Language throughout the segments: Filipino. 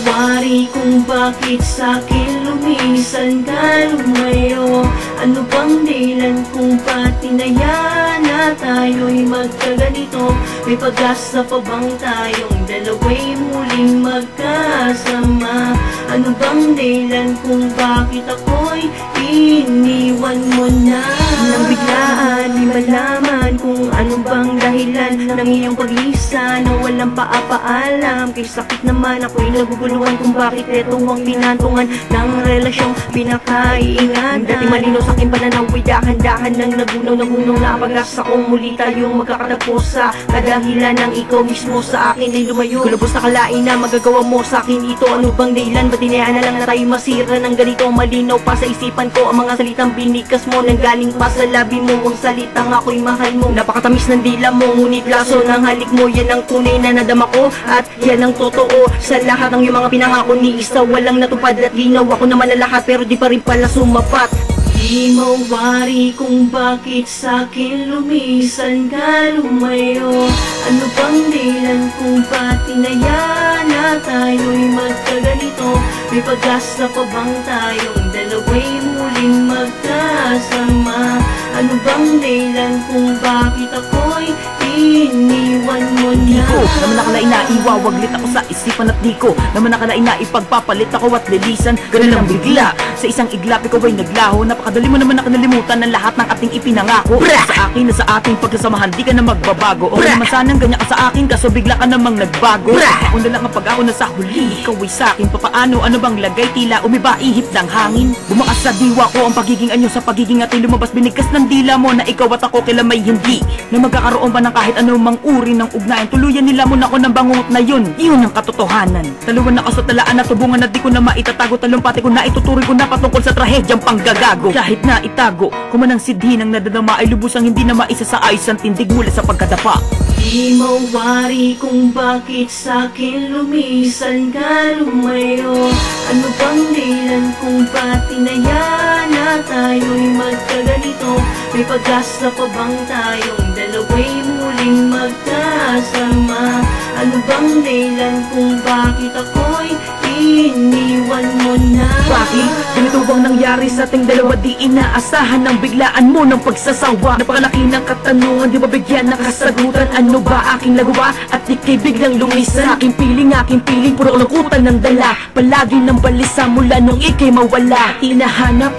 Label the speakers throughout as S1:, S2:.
S1: mawari kung bakit sa'kin lumisan ka lumayo. Ano bang dahilan kung patinaya na tayo'y magkaganito? May pag-asa pa bang tayong dalawa'y muling magkasama? Ano bang dahilan kung bakit ako'y iniwan mo na? Nang biglaan, di malaman kung ano bang dahilan ng iyong pag-isa na walang paapaalam. Kay sakit naman ako'y naguguluhan kung bakit eto ang pinantungan ng relasyong pinakaiingan. Dati malinaw sa'king pananaw ay dahan-dahan nang nagunaw na pag-asa kong muli tayong magkakatagpo sa kadahilan ng ikaw mismo sa akin ay lumayo. Kulubos na kalain na magagawa mo sa'kin ito. Ano bang dahilan? Ba't hinayaan na lang na tayo masira ng ganito? Malinaw pa sa isipan ko ang mga salitang binikas mo, nang galing pa sa labi mo ang salitang ako'y mahal mo. Napakatamis ng dila mo, ngunit laso ng halik mo, yan ang tunay na nadama ko at yan ang totoo. Sa lahat ng iyong mga pinangako ni isa walang natupad at ginawa ko naman na lahat pero di pa rin pala sumapat. Di mawari kung bakit sa'kin lumisan ka lumayo. Ano bang dahilan kung patinaya na tayo'y magkaganito? May pag-asa pa bang tayong dalawa'y muling magkasama? Ano bang dahilan kung bakit ako'y iniwan mo na?
S2: Di ko naman nakalain na iwawaglit ako sa isipan at di ko naman nakalain na ipagpapalit ako at lilisan. Ganun lang bigla sa isang iglap ikaw ay naglaho. Napakadali mo naman nakanalimutan ng lahat ng ating ipinangako. Sa akin na sa ating pagkasamahan di ka na magbabago. O naman sanang ganyan ka sa akin kaso bigla ka namang nagbago. Ako na lang ang pag-ako na sa huli ikaw ay sa akin papaano. Ano bang lagay tila umiba ihip ng hangin? Bumakas sa diwa ko ang pagiging anyo sa pagiging ating lumabas binigkas ng dila mo na ikaw at ako kailan may hindi na magkakaroon pa ng kahit anumang uri ng ugnayan. Tuluyan nila mo na ako ng bangungot na yun ang katotohanan. Taluan ako sa talaan at tubungan na di ko na maitatago. Talumpati ko na ituturing ko na patungkol sa trahedyang panggagago. Kahit na itago kumanang sidhin ang nadadama ay lubusang hindi na maisa sa ayos ang tindig mula sa pagkadapa.
S1: Di mawari kung bakit sa'kin lumisan ka lumayo. Ano bang dahilan kung patinaya na tayo'y magkaganito? May pag-asa pa bang tayong dalawa'y muling magkasama? Ano bang dahilan kung bakit ako'y iniwan mo na?
S2: Bakit? Ganito bang nangyari sa ating dalawa? Di inaasahan ng biglaan mo ng pagsasawa. Napakalaki ng katanungan, di ba bigyan ng kasagutan? Ano ba aking laguba? At ika'y biglang lumisan. Aking piling, puro kalukutan ng dala. Palagi ng balisa mula nung ika'y mawala. Hinahanap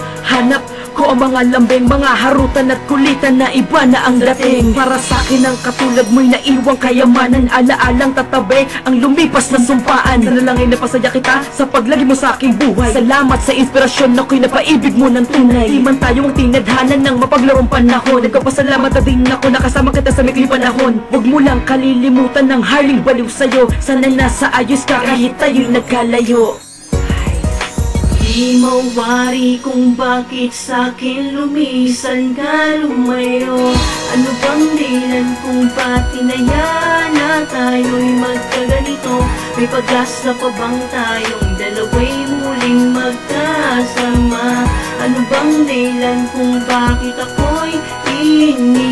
S2: ko ang mga lambing, mga harutan at kulitan na iba na ang dating. Para sa'kin ang katulad mo'y naiwang kayamanan, alaalang tatabi ang lumipas na sumpaan. Sana lang ay napasaya kita sa paglagi mo sa aking buhay. Salamat sa inspirasyon na ko'y napaibig mo ng tunay. Di man tayo ang tinadhanan ng mapaglarong panahon. Nagpapasalamat na din ako nakasama kita sa mikling panahon. Huwag mo lang kalilimutan ng haling baliw sa'yo. Sana nasa ayos ka kahit tayo'y nagkalayo.
S1: Di mawari kung bakit sa'kin lumisan ka lumayo. Ano bang dahilan kung patinaya na tayo'y magkaganito? May pag-asa pa bang tayong dalawa'y muling magkasama? Ano bang dahilan kung bakit ako'y iniwan